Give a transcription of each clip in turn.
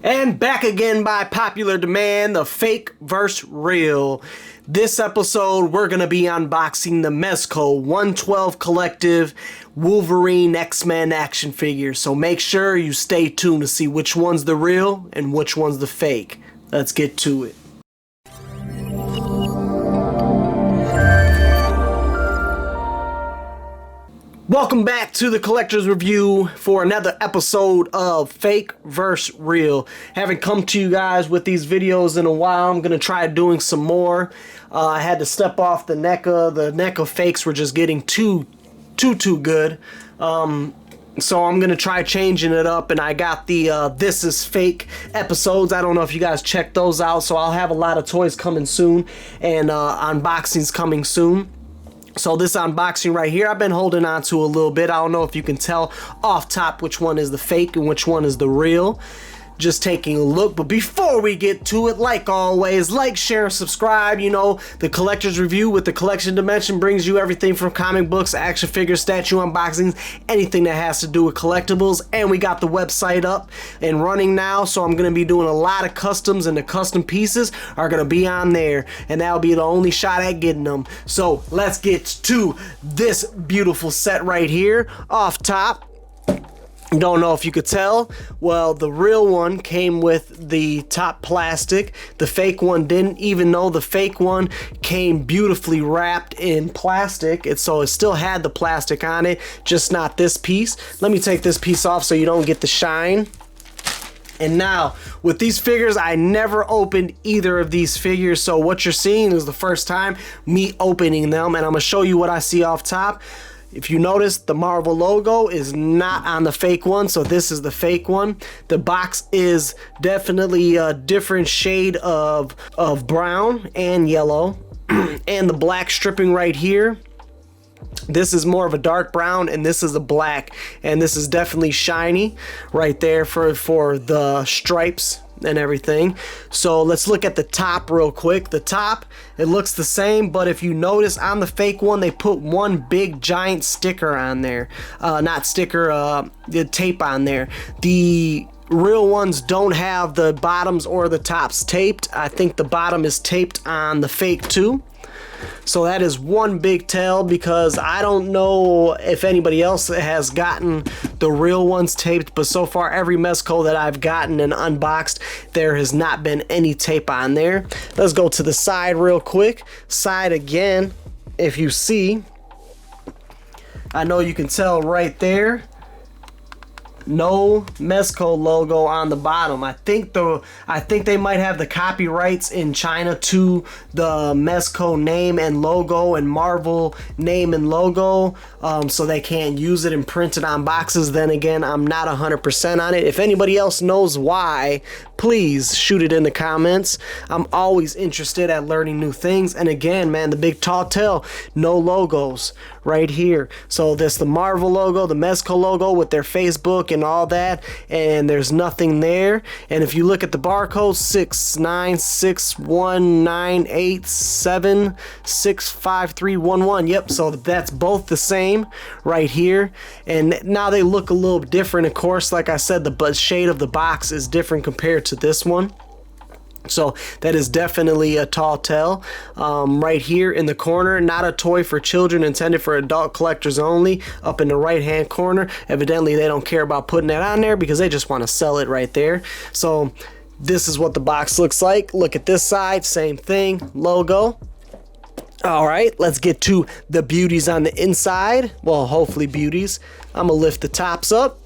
And back again by popular demand, the fake versus real. This episode, we're going to be unboxing the Mezco 112 Collective Wolverine X-Men action figure. So make sure you stay tuned to see which one's the real and which one's the fake. Let's get to it. Welcome back to the Collector's Review for another episode of Fake vs. Real. Haven't come to you guys with these videos in a while. I'm going to try doing some more. I had to step off the NECA. The NECA fakes were just getting too good. So I'm going to try changing it up, and I got the This Is Fake episodes. I don't know if you guys checked those out, so I'll have a lot of toys coming soon, and unboxings coming soon. So this unboxing right here, I've been holding on to a little bit. I don't know if you can tell off top which one is the fake and which one is the real. Just taking a look, but before we get to it, like always, like, share, and subscribe. You know, the Collector's Review with the Collection Dimension brings you everything from comic books, action figures, statue unboxings, anything that has to do with collectibles. And we got the website up and running now, so I'm going to be doing a lot of customs, and the custom pieces are going to be on there, and that'll be the only shot at getting them. So let's get to this beautiful set right here. Off top, don't know if you could tell, well, the real one came with the top plastic. The fake one didn't, even though the fake one came beautifully wrapped in plastic. So it still had the plastic on it, just not this piece. Let me take this piece off so you don't get the shine. And now, with these figures, I never opened either of these figures, so what you're seeing is the first time me opening them, and I'm going to show you what I see off top. If you notice, the Marvel logo is not on the fake one, so this is the fake one. The box is definitely a different shade of brown and yellow. And the black stripping right here, this is more of a dark brown, and this is a black. And this is definitely shiny right there for the stripes and everything. So let's look at the top real quick. The top, it looks the same, but if you notice on the fake one, they put one big giant sticker on there. Not sticker, the tape on there. The real ones don't have the bottoms or the tops taped. I think the bottom is taped on the fake too. So that is one big tell, because I don't know if anybody else has gotten the real ones taped, but so far every Mezco that I've gotten and unboxed, there has not been any tape on there. Let's go to the side real quick. Side again, if you see, I know you can tell right there, no Mezco logo on the bottom. I think they might have the copyrights in China to the Mezco name and logo and Marvel name and logo, so they can't use it and print it on boxes. Then again, I'm not 100% on it. If anybody else knows why, please shoot it in the comments. I'm always interested at learning new things. And again, man, the big tall tale, no logos right here. So this the Marvel logo, the Mezco logo with their Facebook and all that, and there's nothing there. And if you look at the barcode, 69619876531. Yep, so that's both the same right here. And now they look a little different, of course. Like I said, the shade of the box is different compared to this one. So that is definitely a tall tell. Right here in the corner, not a toy for children, intended for adult collectors only. Up in the right hand corner, evidently they don't care about putting that on there because they just want to sell it right there. So this is what the box looks like. Look at this side, same thing, logo. All right, let's get to the beauties on the inside. Well, hopefully beauties. I'm gonna lift the tops up,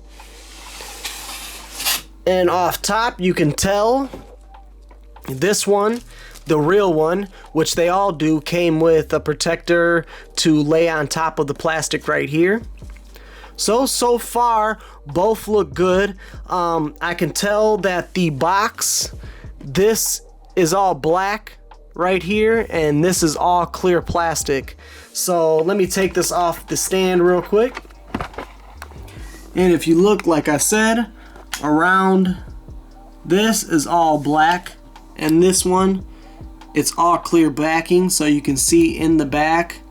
and off top you can tell this one, the real one, which they all do, came with a protector to lay on top of the plastic right here. So far, both look good. I can tell that the box, this is all black right here, and this is all clear plastic. So let me take this off the stand real quick. And if you look, like I said, around this is all black. And this one, it's all clear backing, so you can see in the back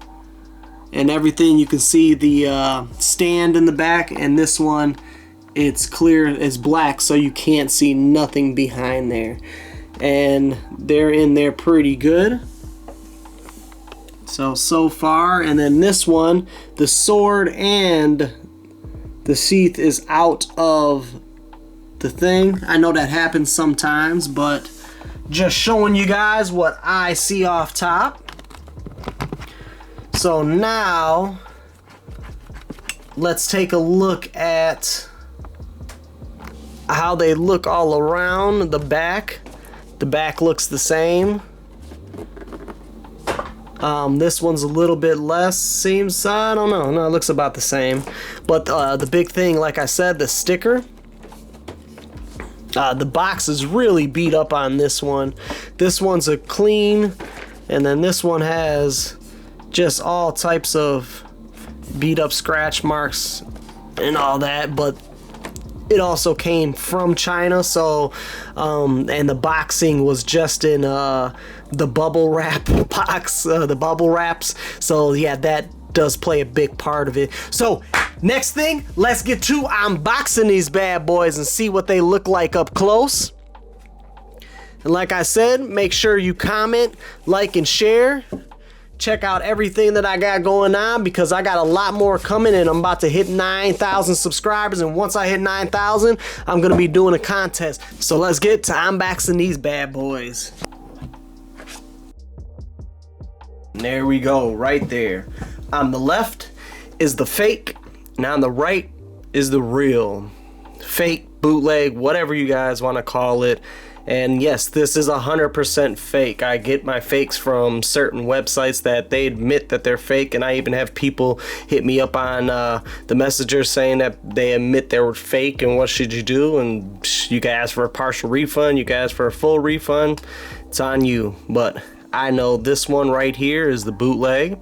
and everything. You can see the stand in the back, and this one it's clear, it's black, so you can't see nothing behind there. And they're in there pretty good. So far. And then this one, the sword and the sheath is out of the thing. I know that happens sometimes, but just showing you guys what I see off top. So now let's take a look at how they look all around the back. The back looks the same. This one's a little bit less, seems, I don't know, no, it looks about the same. But the big thing, like I said, the sticker, the box is really beat up on this one. This one's a clean, and then this one has just all types of beat up scratch marks and all that, but it also came from China, so and the boxing was just in the bubble wrap box, the bubble wraps. So yeah, that does play a big part of it. So next thing, let's get to unboxing these bad boys and see what they look like up close. And like I said, make sure you comment, like, and share. Check out everything that I got going on, because I got a lot more coming, and I'm about to hit 9,000 subscribers, and once I hit 9,000, I'm gonna be doing a contest. So let's get to unboxing these bad boys. And there we go, right there. On the left is the fake, and on the right is the real. Fake, bootleg, whatever you guys want to call it. And yes, this is 100% fake. I get my fakes from certain websites that they admit that they're fake, and I even have people hit me up on the messenger saying that they admit they were fake, and what should you do? And you can ask for a partial refund, you can ask for a full refund. It's on you. But I know this one right here is the bootleg,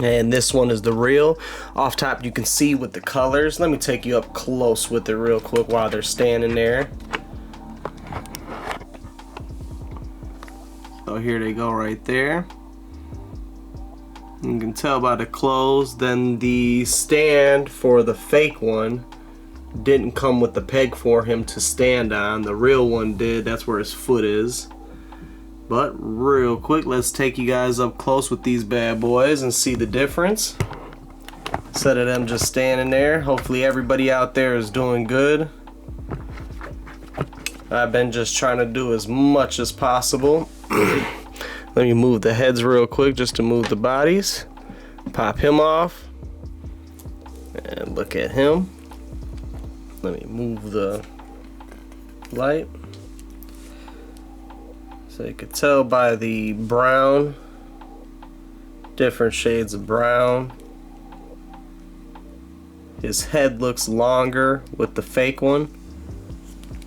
and this one is the real. Off top you can see with the colors. Let me take you up close with it real quick while they're standing there. So here they go right there. You can tell by the clothes. Then the stand for the fake one didn't come with the peg for him to stand on. The real one did. That's where his foot is. But real quick, let's take you guys up close with these bad boys and see the difference. Instead of them just standing there. Hopefully everybody out there is doing good. I've been just trying to do as much as possible. Let me move the heads real quick just to move the bodies. Pop him off. And look at him. Let me move the light. So you can tell by the brown, different shades of brown. His head looks longer with the fake one.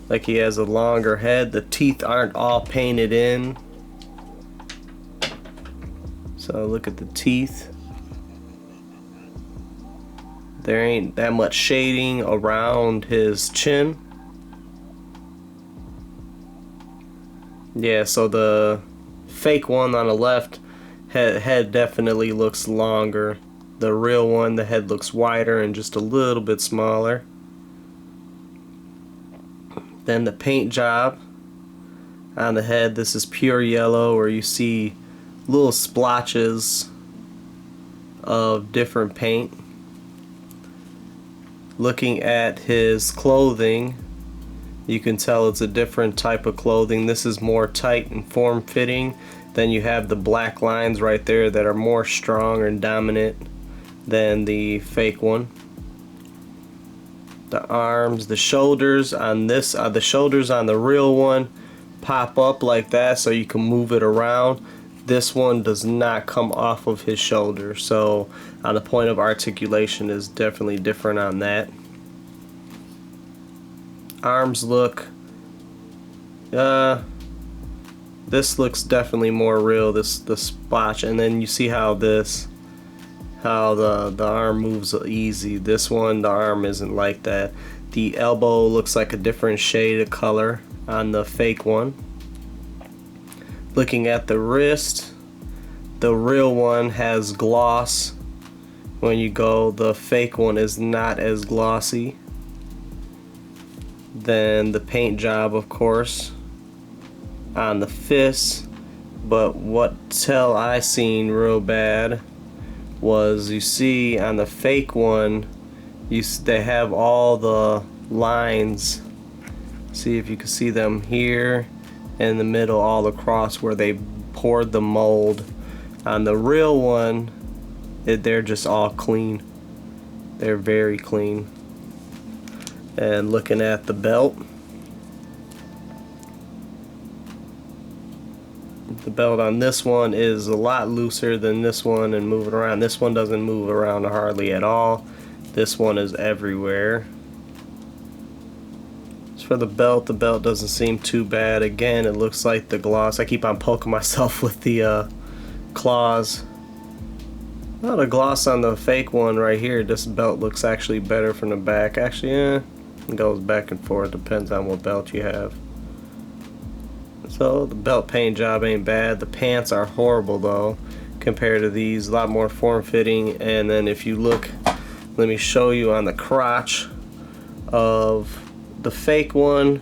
Like he has a longer head. The teeth aren't all painted in. So look at the teeth. There ain't that much shading around his chin. Yeah, so the fake one on the left, head definitely looks longer. The real one, the head looks wider and just a little bit smaller. Then the paint job on the head, this is pure yellow, where you see little splotches of different paint. Looking at his clothing, you can tell it's a different type of clothing. This is more tight and form-fitting. Then you have the black lines right there that are more strong and dominant than the fake one. The arms, the shoulders on this, the shoulders on the real one pop up like that so you can move it around. This one does not come off of his shoulder, so on the point of articulation is definitely different on that. Arms look, this looks definitely more real, the splotch, and then you see how the arm moves easy. This one, the arm isn't like that. The elbow looks like a different shade of color on the fake one. Looking at the wrist, the real one has gloss. When you go, the fake one is not as glossy. Then the paint job, of course, on the fists. But what tell I seen real bad was, you see on the fake one, they have all the lines. See if you can see them here in the middle, all across where they poured the mold. On the real one, they're just all clean. They're very clean. And looking at the belt, the belt on this one is a lot looser than this one and moving around. This one doesn't move around hardly at all. This one is everywhere. As for the belt doesn't seem too bad. Again, it looks like the gloss. I keep on poking myself with the claws. Well, the gloss on the fake one right here, this belt looks actually better from the back. Actually, yeah, it goes back and forth. Depends on what belt you have. So the belt paint job ain't bad. The pants are horrible though compared to these. A lot more form-fitting. And then if you look, let me show you on the crotch of the fake one,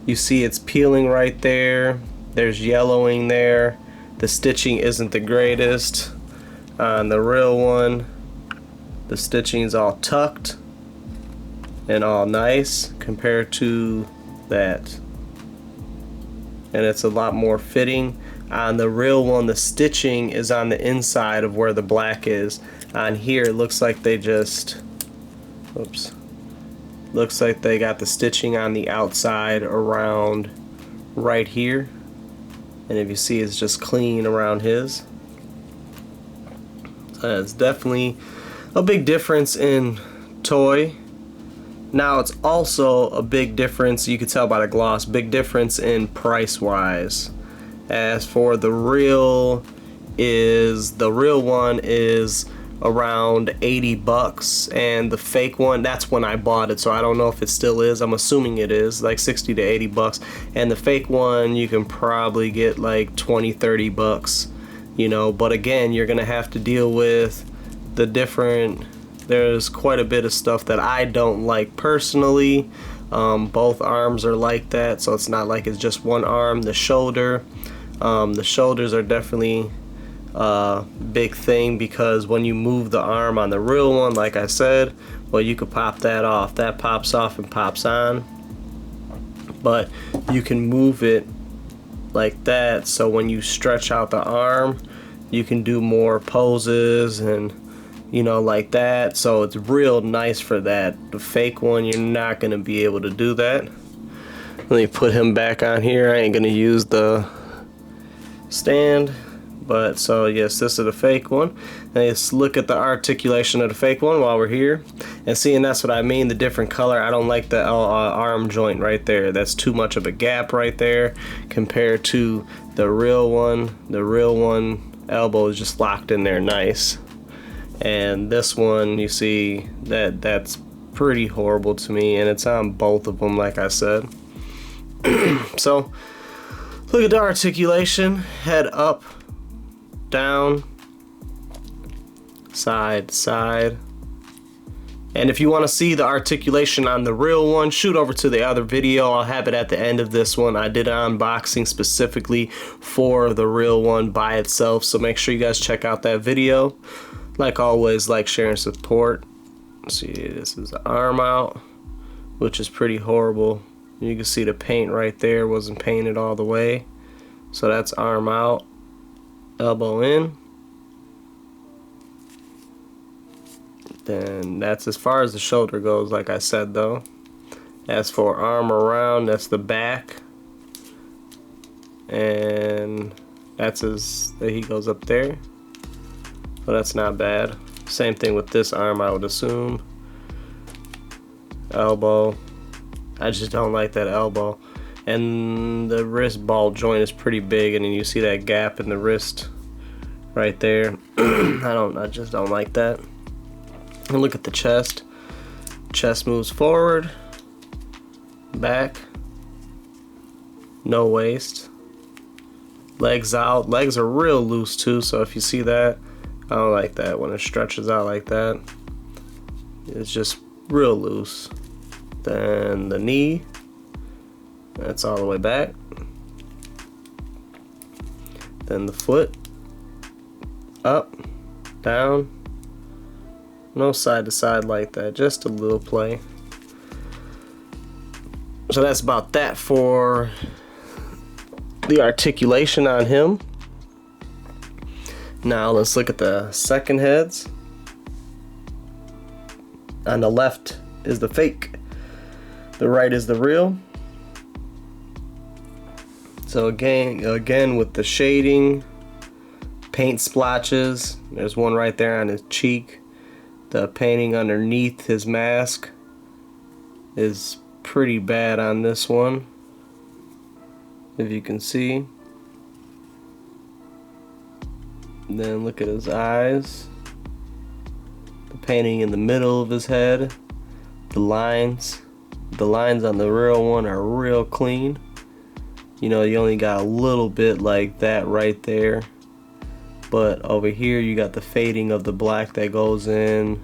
you see it's peeling right there. There's yellowing there. The stitching isn't the greatest. On the real one, the stitching is all tucked and all nice compared to that. And it's a lot more fitting. On the real one, the stitching is on the inside of where the black is. On here, it looks like they just, oops, looks like they got the stitching on the outside around right here. And if you see, it's just clean around his. It's definitely a big difference in toy. Now it's also a big difference, you can tell by the gloss, big difference in price wise. As for the real one is around 80 bucks, and the fake one, that's when I bought it, so I don't know if it still is. I'm assuming it is like 60 to 80 bucks, and the fake one you can probably get like 20-30 bucks, you know. But again, you're gonna have to deal with the different, there's quite a bit of stuff that I don't like personally. Both arms are like that, so it's not like it's just one arm. The shoulders are definitely big thing, because when you move the arm on the real one, like I said, well, you could pop that off. That pops off and pops on, but you can move it like that, so when you stretch out the arm, you can do more poses and, you know, like that. So it's real nice for that. The fake one, you're not gonna be able to do that. Let me put him back on here. I ain't gonna use the stand. But so yes, this is the fake one. Let's look at the articulation of the fake one while we're here. And see, and that's what I mean, the different color. I don't like the arm joint right there. That's too much of a gap right there compared to the real one. The real one, elbow is just locked in there nice. And this one, you see that's pretty horrible to me, and it's on both of them, like I said. So look at the articulation. Head up, down, side, side. And if you want to see the articulation on the real one, shoot over to the other video. I'll have it at the end of this one. I did an unboxing specifically for the real one by itself, so make sure you guys check out that video. Like always, like, share, and support. See, this is the arm out, which is pretty horrible. You can see the paint right there wasn't painted all the way. So that's arm out, elbow in. Then that's as far as the shoulder goes, like I said though. As for arm around, that's the back. And that's he goes up there. So that's not bad. Same thing with this arm, I would assume. Elbow. I just don't like that elbow. And the wrist ball joint is pretty big, and then you see that gap in the wrist right there. I just don't like that. And look at the chest. Chest moves forward, back, no waist. Legs out. Legs are real loose too, so if you see that, I don't like that when it stretches out like that. It's just real loose. Then the knee, That's all the way back. Then the foot, up, down, no side to side like that, just a little play. So that's about that for the articulation on him. Now let's look at the second heads. On the left is the fake, the right is the real. So again with the shading, paint splotches, there's one right there on his cheek. The painting underneath his mask is pretty bad on this one, if you can see. And then look at his eyes, the painting in the middle of his head, the lines on the real one are real clean. You know, you only got a little bit like that right there, but over here you got the fading of the black that goes in,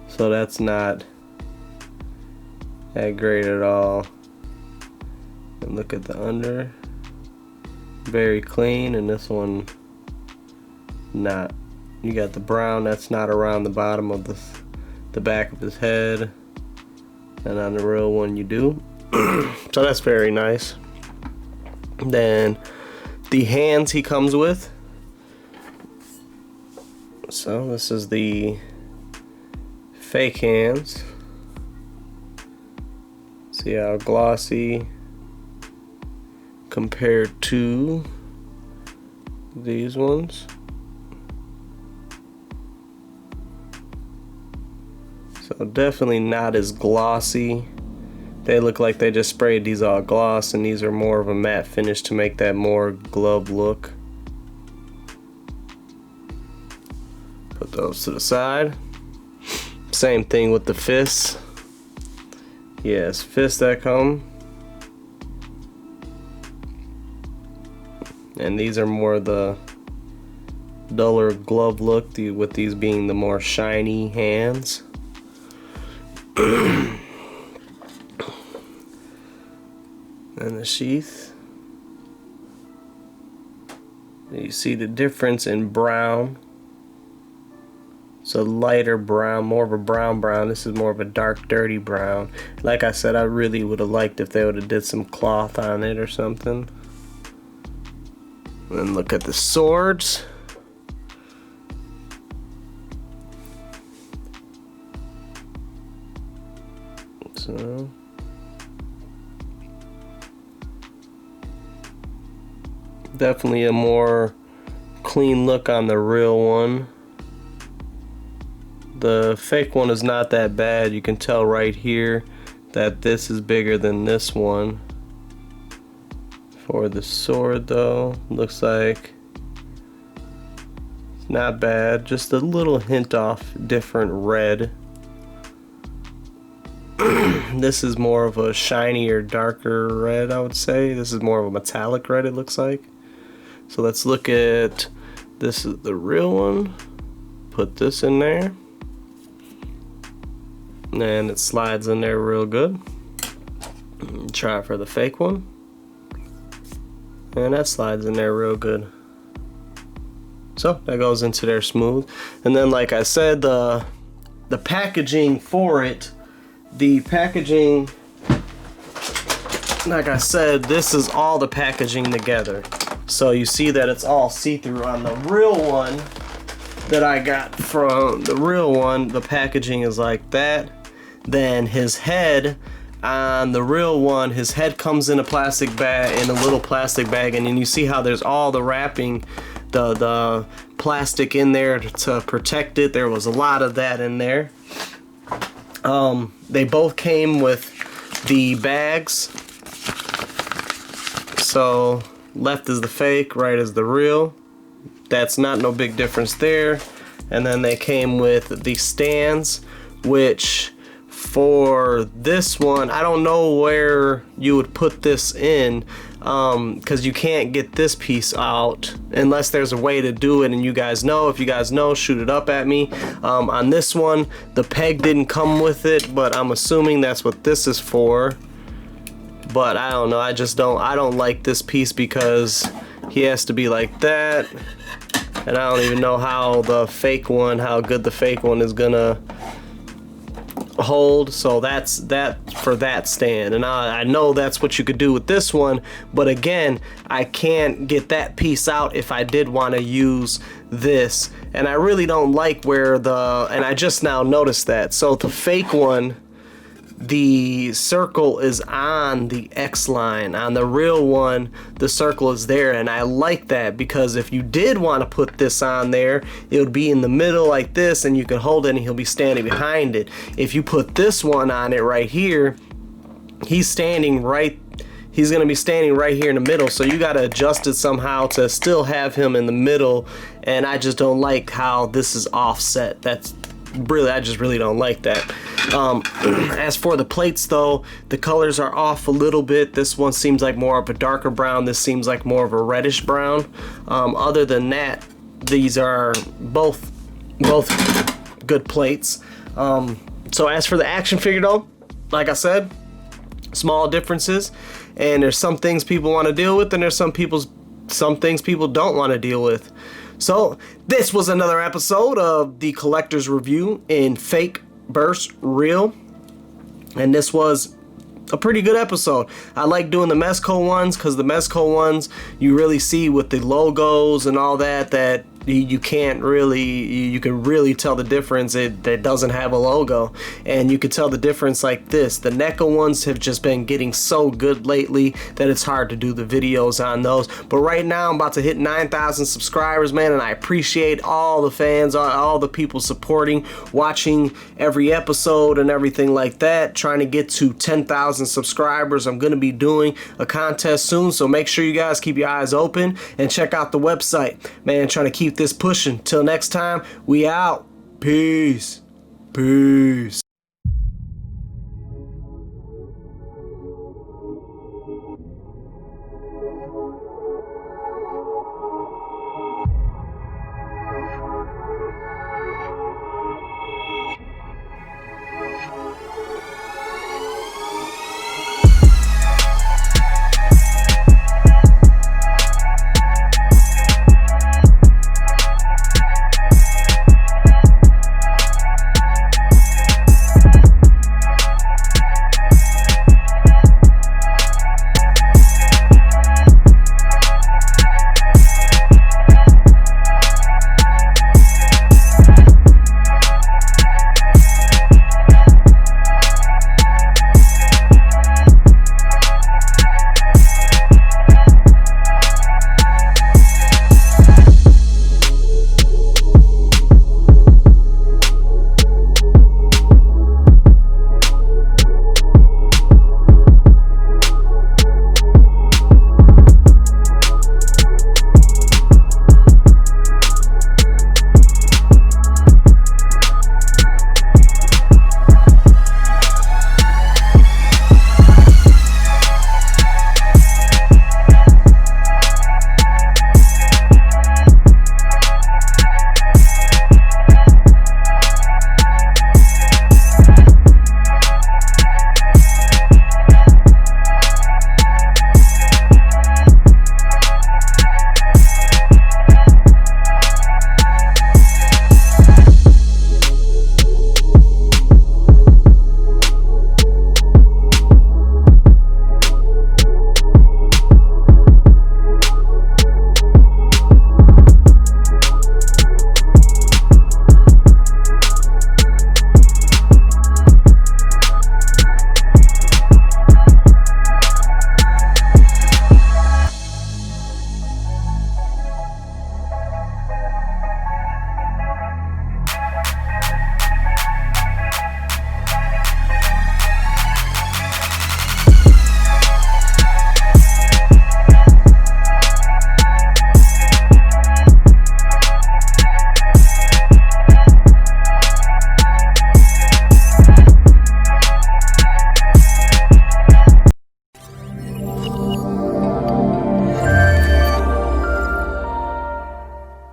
so that's not that great at all. And look at the under, very clean, and this one not. You got the brown that's not around the bottom of the back of his head, and on the real one you do. So that's very nice. Then the hands he comes with. So this is the fake hands. See how glossy compared to these ones. So definitely not as glossy. They look like they just sprayed these all gloss, and these are more of a matte finish to make that more glove look. Put those to the side. Same thing with the fists. Yes, fists that come. And these are more the duller glove look, with these being the more shiny hands. And the sheath. You see the difference in brown. So lighter brown, more of a brown. This is more of a dark, dirty brown. Like I said, I really would have liked if they would have did some cloth on it or something. And look at the swords. So definitely a more clean look on the real one. The fake one is not that bad. You can tell right here that this is bigger than this one. For the sword though, looks like it's not bad. Just a little hint off different red. This is more of a shinier, darker red, I would say. This is more of a metallic red, it looks like. So let's look at, this is the real one. Put this in there. And it slides in there real good. Try it for the fake one. And that slides in there real good. So that goes into there smooth. And then like I said, the packaging for it, the packaging, like I said, this is all the packaging together. So you see that it's all see-through. On the real one that I got from the real one, the packaging is like that. Then his head, on the real one, his head comes in a plastic bag, in a little plastic bag, and then you see how there's all the wrapping, the plastic in there to protect it. There was a lot of that in there. They both came with the bags. So left is the fake, right is the real. That's not no big difference there. And then they came with the stands, which for this one, I don't know where you would put this in, because you can't get this piece out unless there's a way to do it, and you guys know. If you guys know, shoot it up at me. On this one, the peg didn't come with it, but I'm assuming that's what this is for. but I don't know, I don't like this piece because he has to be like that, and I don't even know how good the fake one is gonna hold. So that's that for that stand, and I know that's what you could do with this one, but again, I can't get that piece out if I did want to use this, and I really don't like where and I just now noticed that. So the fake one, the circle is on the X line. On the real one, the circle is there, and I like that because if you did want to put this on there, it would be in the middle like this, and you can hold it and he'll be standing behind it. If you put this one on it right here, he's gonna be standing right here in the middle, so you got to adjust it somehow to still have him in the middle, and I just don't like how this is offset. I just really don't like that. As for the plates though, the colors are off a little bit. This one seems like more of a darker brown. This seems like more of a reddish brown. Other than that, these are both good plates. So as for the action figure though, like I said, small differences, and there's some things people want to deal with, and there's some things people don't want to deal with. So this was another episode of the collector's review in Fake vs. Real, and this was a pretty good episode. I like doing the Mezco ones because the Mezco ones you really see with the logos and all that you can really tell the difference. That doesn't have a logo, and you can tell the difference like this. The NECA ones have just been getting so good lately that it's hard to do the videos on those, but right now I'm about to hit 9,000 subscribers, man, and I appreciate all the fans, all the people supporting, watching every episode and everything like that. Trying to get to 10,000 subscribers. I'm gonna be doing a contest soon, so make sure you guys keep your eyes open and check out the website, man. Trying to keep this pushing. Till next time, we out. Peace.